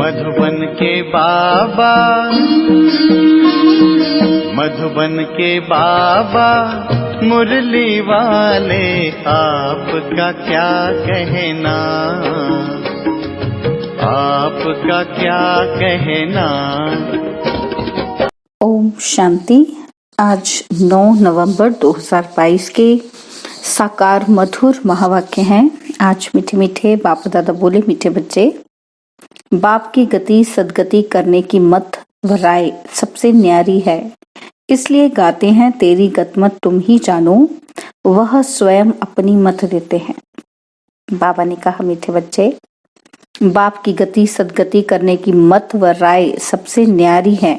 मधुबन के बाबा, मधुबन के बाबा मुरली वाले, आपका क्या कहना, आपका क्या कहना। ओम शांति। आज 9 नवंबर 2022 के साकार मधुर महावाक्य हैं। आज मीठे मीठे बाप दादा बोले, मीठे बच्चे, बाप की गति सदगति करने की मत व राय सबसे न्यारी है, इसलिए गाते हैं तेरी गतमत तुम ही जानो, वह स्वयं अपनी मत देते हैं। बाबा ने कहा, मीठे बच्चे, बाप की गति सदगति करने की मत व राय सबसे न्यारी है,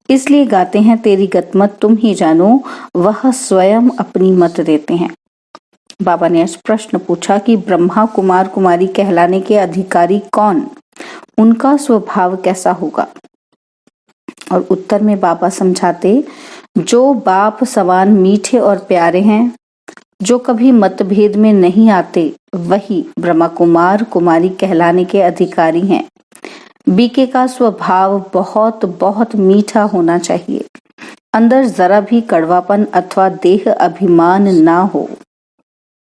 इसलिए गाते हैं तेरी गतमत तुम ही जानो, वह स्वयं अपनी मत देते हैं। बाबा ने आज प्रश्न पूछा कि ब्रह्मा कुमार कुमारी कहलाने के अधिकारी कौन, उनका स्वभाव कैसा होगा। और उत्तर में बाबा समझाते, जो बाप समान मीठे और प्यारे हैं, जो कभी मतभेद में नहीं आते, वही ब्रह्मा कुमार कुमारी कहलाने के अधिकारी हैं। बीके का स्वभाव बहुत बहुत मीठा होना चाहिए, अंदर जरा भी कड़वापन अथवा देह अभिमान ना हो।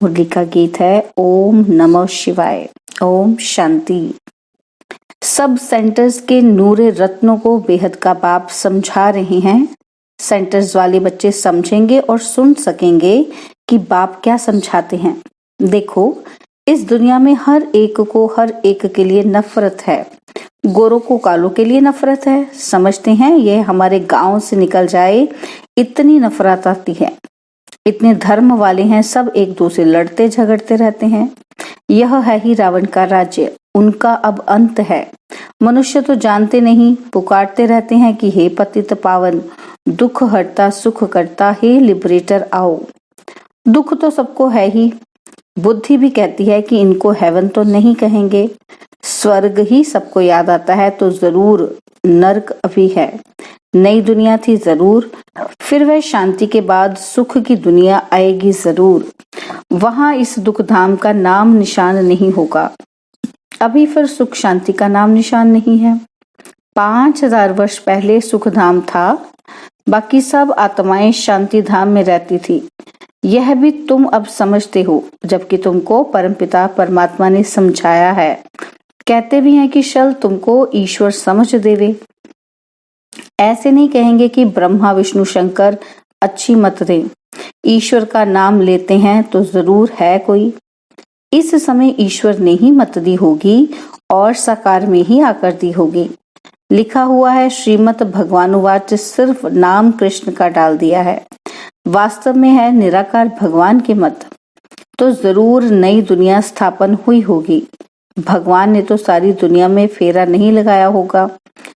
मुरली का गीत है ओम नमः शिवाय। ओम शांति। सब सेंटर्स के नूरे रत्नों को बेहद का बाप समझा रहे हैं। सेंटर्स वाले बच्चे समझेंगे और सुन सकेंगे कि बाप क्या समझाते हैं। देखो, इस दुनिया में हर एक को हर एक के लिए नफरत है। गोरों को कालों के लिए नफरत है। समझते हैं ये हमारे गांव से निकल जाए, इतनी नफरत आती है। इतने धर्म वाले हैं, सब एक दूसरे लड़ते झगड़ते रहते हैं। यह है ही रावण का राज्य, उनका अब अंत है। मनुष्य तो जानते नहीं, पुकारते रहते हैं कि हे पतित पावन, दुख हरता सुख करता, हे लिबरेटर आओ। दुख तो सबको है ही। बुद्धि भी कहती है कि इनको हेवन तो नहीं कहेंगे। स्वर्ग ही सबको याद आता है तो जरूर नर्क अभी है। नई दुनिया थी जरूर, फिर वह शांति के बाद सुख की दुनिया आएगी जरूर। वहां इस दुख धाम का नाम निशान नहीं होगा। अभी फिर सुख शांति का नाम निशान नहीं है। 5000 वर्ष पहले सुख धाम था, बाकी सब आत्माएं शांति धाम में रहती थी। यह भी तुम अब समझते हो, जबकि तुमको परमपिता परमात्मा ने समझाया है। कहते भी हैं कि शल तुमको ईश्वर समझ देवे। ऐसे नहीं कहेंगे कि ब्रह्मा विष्णु शंकर अच्छी मत दे। ईश्वर का नाम लेते हैं तो जरूर है कोई। इस समय ईश्वर ने ही मत दी होगी और साकार में ही आकर दी होगी। लिखा हुआ है श्रीमद् भगवानुवाच, सिर्फ नाम कृष्ण का डाल दिया है। वास्तव में है निराकार भगवान के मत। तो जरूर नई दुनिया स्थापन हुई होगी। भगवान ने तो सारी दुनिया में फेरा नहीं लगाया होगा।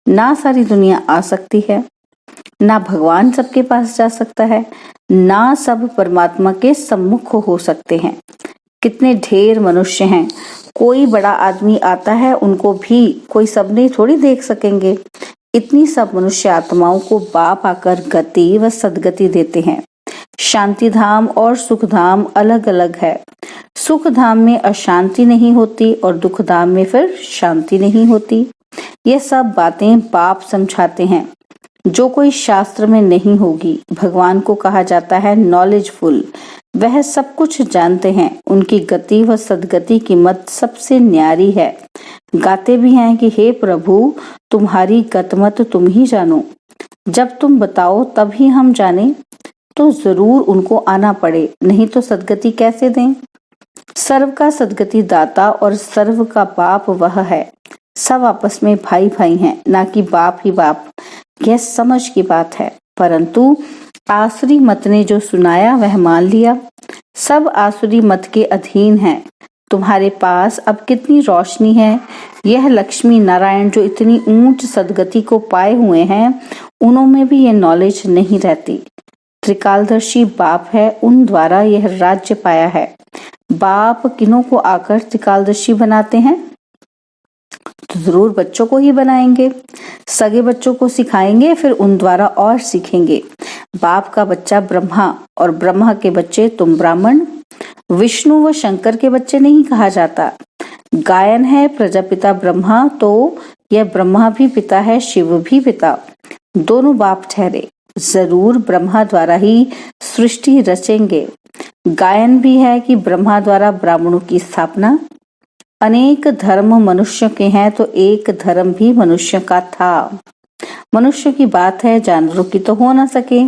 ना सारी दुनिया आ सकती है, ना भगवान सबके पास जा सकता है, ना सब परमात्मा के सम्मुख हो सकते हैं। कितने ढेर मनुष्य हैं, कोई बड़ा आदमी आता है, उनको भी कोई सबने थोड़ी देख सकेंगे। इतनी सब मनुष्य आत्माओं को बाप आकर गति व सदगति देते हैं। शांति धाम और सुख धाम अलग अलग है। सुख धाम में अशांति नहीं होती और दुख धाम में फिर शांति नहीं होती। ये सब बातें बाप समझाते हैं, जो कोई शास्त्र में नहीं होगी। भगवान को कहा जाता है नॉलेजफुल। वह सब कुछ जानते हैं। उनकी गति व सदगति की मत सबसे न्यारी है। गाते भी हैं कि हे प्रभु, तुम्हारी गतमत तुम ही जानो। जब तुम बताओ तभी हम जाने। तो जरूर उनको आना पड़े, नहीं तो सदगति कैसे दें। सर्व का सदगति दाता और सर्व का बाप वह है। सब आपस में भाई भाई हैं, ना कि बाप ही बाप। यह समझ की बात है, परंतु आसुरी मत ने जो सुनाया वह मान लिया। सब आसुरी मत के अधीन हैं। तुम्हारे पास अब कितनी रोशनी है। यह लक्ष्मी नारायण जो इतनी ऊंच सदगति को पाए हुए हैं, उनमें भी यह नॉलेज नहीं रहती। त्रिकालदर्शी बाप है, उन द्वारा यह राज्य पाया है। बाप किन्हों को आकर त्रिकालदर्शी बनाते हैं? तो जरूर बच्चों को ही बनाएंगे। सगे बच्चों को सिखाएंगे, फिर उन द्वारा और सीखेंगे। बाप का बच्चा ब्रह्मा और ब्रह्मा के बच्चे तुम ब्राह्मण। विष्णु व शंकर के बच्चे नहीं कहा जाता। गायन है प्रजापिता ब्रह्मा, तो यह ब्रह्मा भी पिता है, शिव भी पिता, दोनों बाप ठहरे। जरूर ब्रह्मा द्वारा ही सृष्टि रचेंगे। गायन भी है कि ब्रह्मा द्वारा ब्राह्मणों की स्थापना। अनेक धर्म मनुष्य के हैं तो एक धर्म भी मनुष्य का था। मनुष्य की बात है, जानवरों की तो हो ना सके।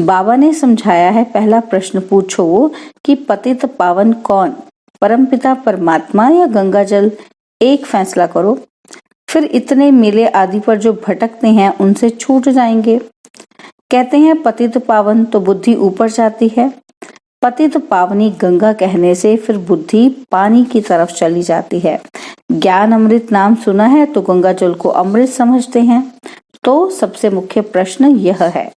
बाबा ने समझाया है, पहला प्रश्न पूछो कि पतित पावन कौन, परमपिता परमात्मा या गंगा जल? एक फैसला करो। फिर इतने मेले आदि पर जो भटकते हैं उनसे छूट जाएंगे। कहते हैं पतित पावन तो बुद्धि ऊपर जाती है। पतित पावनी गंगा कहने से फिर बुद्धि पानी की तरफ चली जाती है। ज्ञान अमृत नाम सुना है तो गंगा जल को अमृत समझते हैं। तो सबसे मुख्य प्रश्न यह है।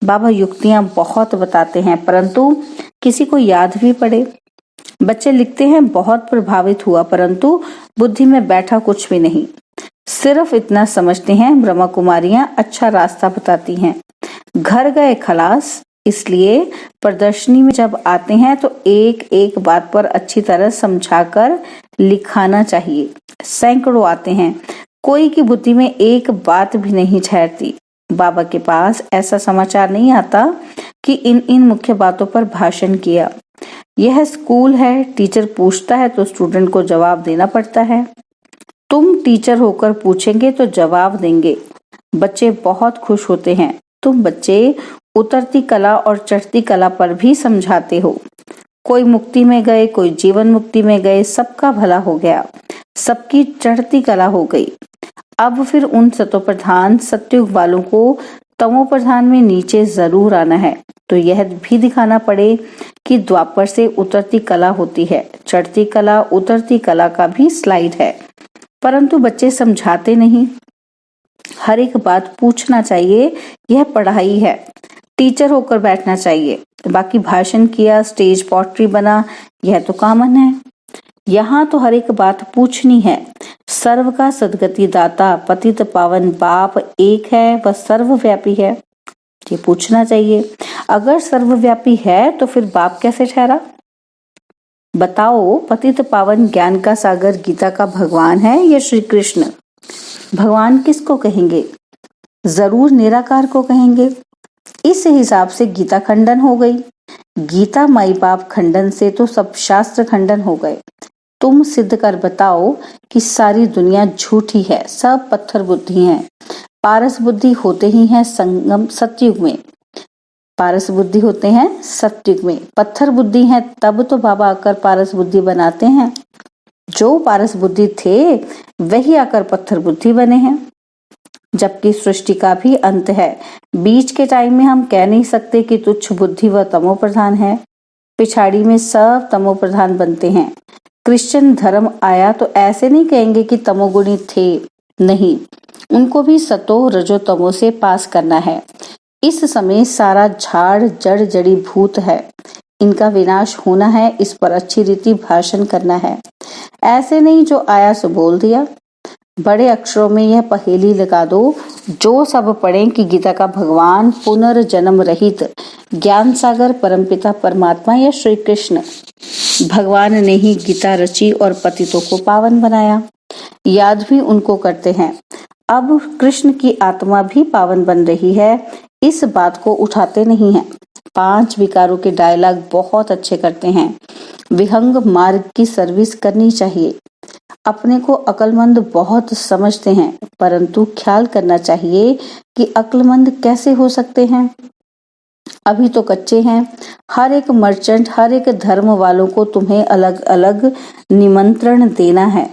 बाबा युक्तियां बहुत बताते हैं, परंतु किसी को याद भी पड़े। बच्चे लिखते हैं बहुत प्रभावित हुआ, परंतु बुद्धि में बैठा कुछ भी नहीं। सिर्फ इतना समझते हैं ब्रह्मा कुमारियां अच्छा रास्ता बताती हैं। घर गए खलास। इसलिए प्रदर्शनी में जब आते हैं तो एक एक बात पर अच्छी तरह समझाकर लिखाना चाहिए। सैकड़ों आते हैं, कोई की बुद्धि में एक बात भी नहीं ठहरती। बाबा के पास ऐसा समाचार नहीं आता कि इन मुख्य बातों पर भाषण किया। यह स्कूल है, टीचर पूछता है तो स्टूडेंट को जवाब देना पड़ता है। तुम टीचर होकर पूछेंगे तो जवाब देंगे। बच्चे बहुत खुश होते हैं। तुम बच्चे उतरती कला और चढ़ती कला पर भी समझाते हो। कोई मुक्ति में गए, कोई जीवन मुक्ति में गए, सबका भला हो गया, सबकी चढ़ती कला हो गई। अब फिर उन सतो प्रधान सतयुग वालों को तमो प्रधान में नीचे जरूर आना है। तो यह भी दिखाना पड़े कि द्वापर से उतरती कला होती है, चढ़ती कला, उतरती कला का भी स्लाइड है। परंतु बच्चे समझाते नहीं। हर एक बात पूछना चाहिए, यह पढ़ाई है। टीचर होकर बैठना चाहिए। बाकी भाषण किया, स्टेज पोट्री बना, यह तो कॉमन है। यहाँ तो हर एक बात पूछनी है। सर्व का सदगति दाता पतित पावन बाप एक है, वह सर्वव्यापी है, ये पूछना चाहिए। अगर सर्वव्यापी है तो फिर बाप कैसे ठहरा? बताओ, पतित पावन ज्ञान का सागर गीता का भगवान है या श्री कृष्ण? भगवान किसको कहेंगे? जरूर निराकार को कहेंगे। इस हिसाब से गीता खंडन हो गई। गीता माई बाप खंडन से तो सब शास्त्र खंडन हो गए। तुम सिद्ध कर बताओ कि सारी दुनिया झूठी है, सब पत्थर बुद्धि हैं। पारस बुद्धि होते ही हैं संगम सतयुग में। पारस बुद्धि होते हैं सतयुग में। पत्थर बुद्धि है तब तो बाबा आकर पारस बुद्धि बनाते हैं। जो पारस बुद्धि थे वही आकर पत्थर बुद्धि बने हैं। जबकि सृष्टि का भी अंत है। बीच के टाइम में हम कह नहीं सकते कि तुच्छ बुद्धि व तमो प्रधान है। पिछाड़ी में सब तमो प्रधान बनते हैं। क्रिश्चियन धर्म आया तो ऐसे नहीं कहेंगे कि तमोगुणी थे, नहीं, उनको भी सतो रजो तमो से पास करना है। इस समय सारा झाड़ जड़ जड़ी भूत है, इनका विनाश होना है, इस पर अच्छी रीति भाषण करना है। ऐसे नहीं जो आया सो बोल दिया। बड़े अक्षरों में यह पहेली लगा दो, जो सब पढ़ें कि गीता का भगवान पुनर्जन्म रहित ज्ञान सागर परमपिता परमात्मा या श्री कृष्ण भगवान ने ही गीता रची और पतितों को पावन बनाया। याद भी उनको करते हैं। अब कृष्ण की आत्मा भी पावन बन रही है, इस बात को उठाते नहीं हैं। 5 विकारों के डायलॉग बहुत अच्छे करते हैं। विहंग मार्ग की सर्विस करनी चाहिए। अपने को अक्लमंद बहुत समझते हैं, परंतु ख्याल करना चाहिए कि अक्लमंद कैसे हो सकते हैं। अभी तो कच्चे हैं। हर एक मर्चेंट, हर एक धर्म वालों को तुम्हें अलग अलग निमंत्रण देना है।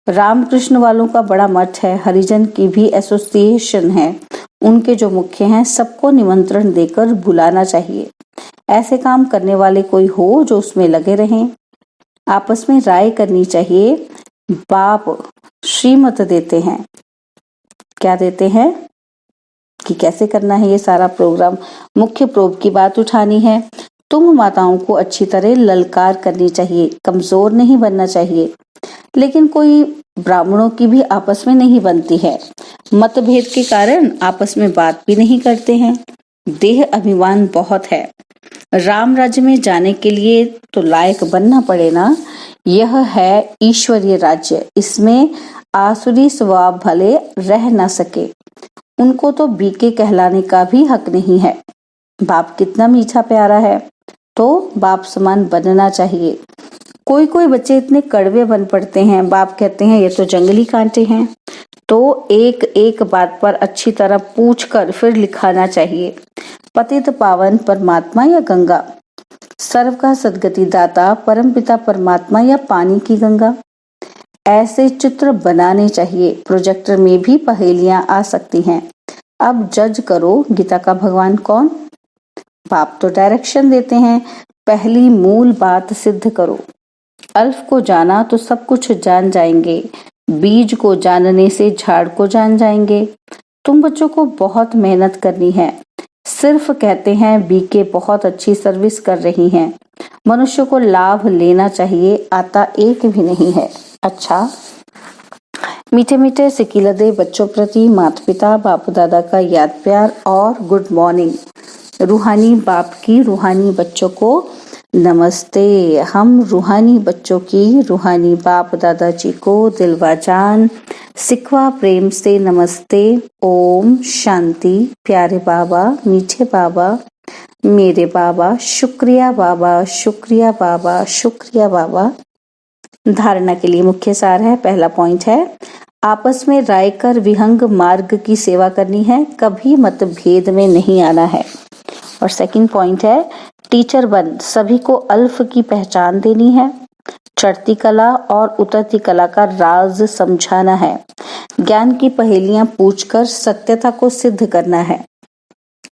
रामकृष्ण वालों का बड़ा मठ है, हरिजन की भी एसोसिएशन है, उनके जो मुख्य हैं सबको निमंत्रण देकर बुलाना चाहिए। ऐसे काम करने वाले कोई हो जो उसमें लगे रहें। आपस में राय करनी चाहिए। बाप श्रीमत देते हैं, क्या देते हैं कि कैसे करना है ये सारा प्रोग्राम। मुख्य प्रोब की बात उठानी है। तुम माताओं को अच्छी तरह ललकार करनी चाहिए, कमजोर नहीं बनना चाहिए। लेकिन कोई ब्राह्मणों की भी आपस में नहीं बनती है। मतभेद के कारण आपस में बात भी नहीं करते हैं। देह अभिमान बहुत है। राम राज्य में जाने के लिए तो लायक बनना पड़े ना। यह है ईश्वरीय राज्य, इसमें आसुरी स्वभाव भले रह न सके, उनको तो बीके कहलाने का भी हक नहीं है। बाप कितना मीठा प्यारा है, तो बाप समान बनना चाहिए। कोई कोई बच्चे इतने कड़वे बन पड़ते हैं, बाप कहते हैं ये तो जंगली कांटे हैं, तो एक एक बात पर अच्छी तरह पूछकर फिर लिखाना चाहिए। पतित पावन परमात्मा या गंगा, सर्व का सदगति दाता परमपिता परमात्मा या पानी की गंगा, ऐसे चित्र बनाने चाहिए। प्रोजेक्टर में भी पहेलियां आ सकती हैं। अब जज करो गीता का भगवान कौन? बाप तो डायरेक्शन देते हैं, पहली मूल बात सिद्ध करो। अल्फ को जाना तो सब कुछ जान जाएंगे, बीज को जानने से झाड़ को जान जाएंगे। तुम बच्चों को बहुत मेहनत करनी है, सिर्फ कहते हैं बीके बहुत अच्छी सर्विस कर रही हैं। मनुष्य को लाभ लेना चाहिए, आता एक भी नहीं है। अच्छा, मीठे मीठे सिकिलदे बच्चों प्रति माता पिता बाप दादा का याद प्यार और गुड मॉर्निंग। रूहानी बाप की रूहानी बच्चों को नमस्ते। हम रूहानी बच्चों की रूहानी बाप दादाजी को दिलवा जान सिखवा प्रेम से नमस्ते। ओम शांति। प्यारे बाबा, मीठे बाबा, मेरे बाबा, शुक्रिया बाबा, शुक्रिया बाबा, शुक्रिया बाबा। धारणा के लिए मुख्य सार है। पहला पॉइंट है, आपस में राय कर विहंग मार्ग की सेवा करनी है, कभी मतभेद में नहीं आना है। और सेकंड पॉइंट है, टीचर बन सभी को अल्फ की पहचान देनी है, चढ़ती कला और उतरती कला का राज समझाना है, ज्ञान की पहेलियां पूछकर सत्यता को सिद्ध करना है।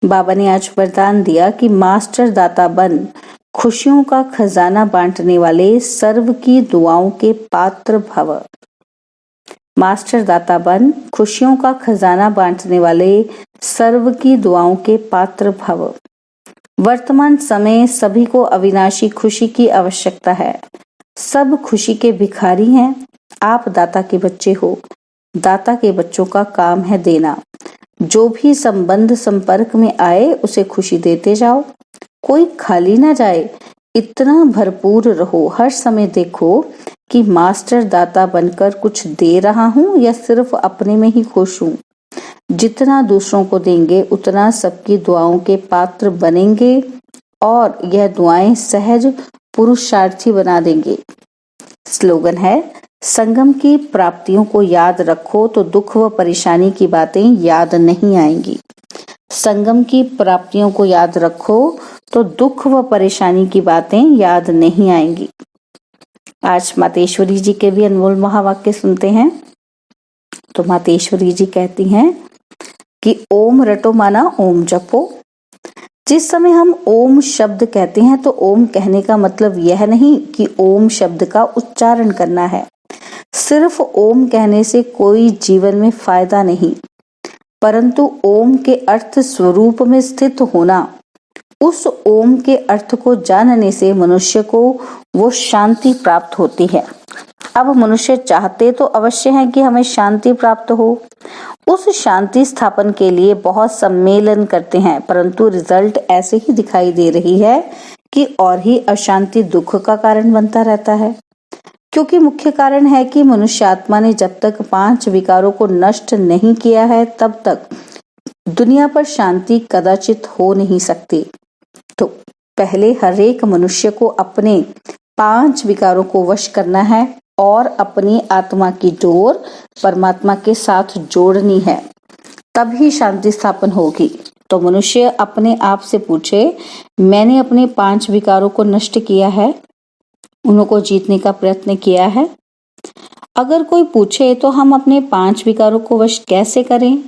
बाबा ने आज वरदान दिया कि मास्टर दाता बन खुशियों का खजाना बांटने वाले सर्व की दुआओं के पात्र भव। मास्टर दाता बन खुशियों का खजाना बांटने वाले सर्व की दुआओं के पात्र भव। वर्तमान समय सभी को अविनाशी खुशी की आवश्यकता है। सब खुशी के भिखारी हैं। आप दाता के बच्चे हो। दाता के बच्चों का काम है देना। जो भी संबंध संपर्क में आए उसे खुशी देते जाओ, कोई खाली ना जाए, इतना भरपूर रहो। हर समय देखो कि मास्टर दाता बनकर कुछ दे रहा हूँ या सिर्फ अपने में ही खुश हूँ। जितना दूसरों को देंगे उतना सबकी दुआओं के पात्र बनेंगे और यह दुआएं सहज पुरुषार्थी बना देंगे। स्लोगन है, संगम की प्राप्तियों को याद रखो तो दुख व परेशानी की बातें याद नहीं आएंगी। संगम की प्राप्तियों को याद रखो तो दुख व परेशानी की बातें याद नहीं आएंगी। आज मातेश्वरी जी के भी अनमोल महावाक्य सुनते हैं। तो मातेश्वरी जी कहती हैं कि ओम रटो माना ओम जपो। जिस समय हम ओम शब्द कहते हैं तो ओम कहने का मतलब यह नहीं कि ओम शब्द का उच्चारण करना है। सिर्फ ओम कहने से कोई जीवन में फायदा नहीं, परंतु ओम के अर्थ स्वरूप में स्थित होना, उस ओम के अर्थ को जानने से मनुष्य को वो शांति प्राप्त होती है। अब मनुष्य चाहते तो अवश्य है कि हमें शांति प्राप्त हो। उस शांति स्थापन के लिए बहुत सम्मेलन करते हैं, परंतु रिजल्ट ऐसे ही दिखाई दे रही है कि और ही अशांति दुख का कारण बनता रहता है। क्योंकि मुख्य कारण है कि मनुष्य आत्मा ने जब तक 5 विकारों को नष्ट नहीं किया है तब तक दुनिया पर शांति कदाचित हो नहीं सकती। तो पहले हर एक मनुष्य को अपने 5 विकारों को वश करना है और अपनी आत्मा की डोर परमात्मा के साथ जोड़नी है, तभी शांति स्थापन होगी। तो मनुष्य अपने आप से पूछे, मैंने अपने 5 विकारों को नष्ट किया है, उनको जीतने का प्रयत्न किया है? अगर कोई पूछे तो हम अपने 5 विकारों को वश कैसे करें,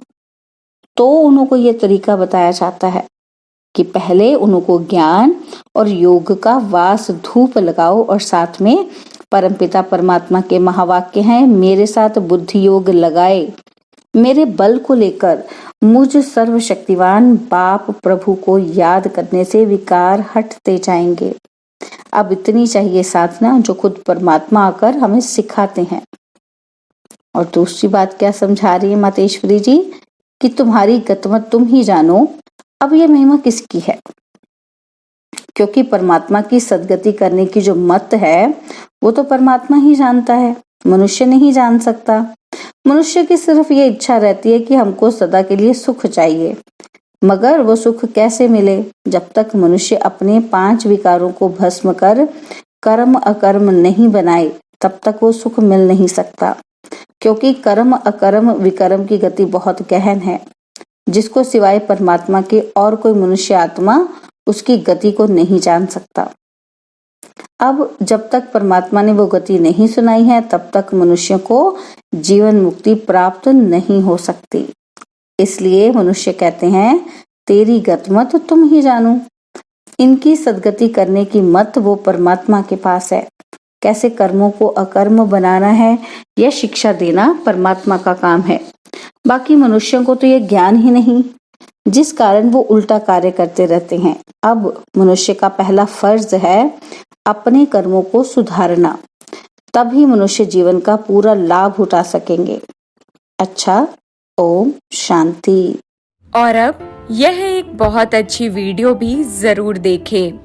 तो उनको ये तरीका बताया जाता है कि पहले उनको ज्ञान और योग का वास धूप लगाओ और साथ में परमपिता परमात्मा के महावाक्य हैं, मेरे साथ बुद्धि योग लगाए, मेरे बल को लेकर मुझ सर्वशक्तिवान बाप प्रभु को याद करने से विकार हटते जाएंगे। अब इतनी चाहिए साधना जो खुद परमात्मा आकर हमें सिखाते हैं। और दूसरी बात क्या समझा रही है मातेश्वरी जी कि तुम्हारी गतमत तुम ही जानो। अब ये महिमा किसकी है? क्योंकि परमात्मा की सदगति करने की जो मत है वो तो परमात्मा ही जानता है, मनुष्य नहीं जान सकता। मनुष्य की सिर्फ ये इच्छा रहती है कि हमको सदा के लिए सुख चाहिए, मगर वो सुख कैसे मिले? जब तक मनुष्य अपने 5 विकारों को भस्म कर कर्म अकर्म नहीं बनाए, तब तक वो सुख मिल नहीं सकता। क्योंकि कर्म अकर्म विकर्म की गति बहुत गहन है, जिसको सिवाय परमात्मा के और कोई मनुष्य आत्मा उसकी गति को नहीं जान सकता। अब जब तक परमात्मा ने वो गति नहीं सुनाई है, तब तक मनुष्य को जीवन मुक्ति प्राप्त नहीं हो सकती। इसलिए मनुष्य कहते हैं, तेरी गत मत तुम ही जानो। इनकी सद्गति करने की मत वो परमात्मा के पास है। कैसे कर्मों को अकर्म बनाना है, यह शिक्षा देना परमात्मा का काम है। बाकी मनुष्यों को तो यह ज्ञान ही नहीं, जिस कारण वो उल्टा कार्य करते रहते हैं। अब मनुष्य का पहला फर्ज है अपने कर्मों को सुधारना, तभी मनुष्य जीवन का पूरा लाभ उठा सकेंगे। अच्छा, ओम शांति। और अब यह एक बहुत अच्छी वीडियो भी जरूर देखें।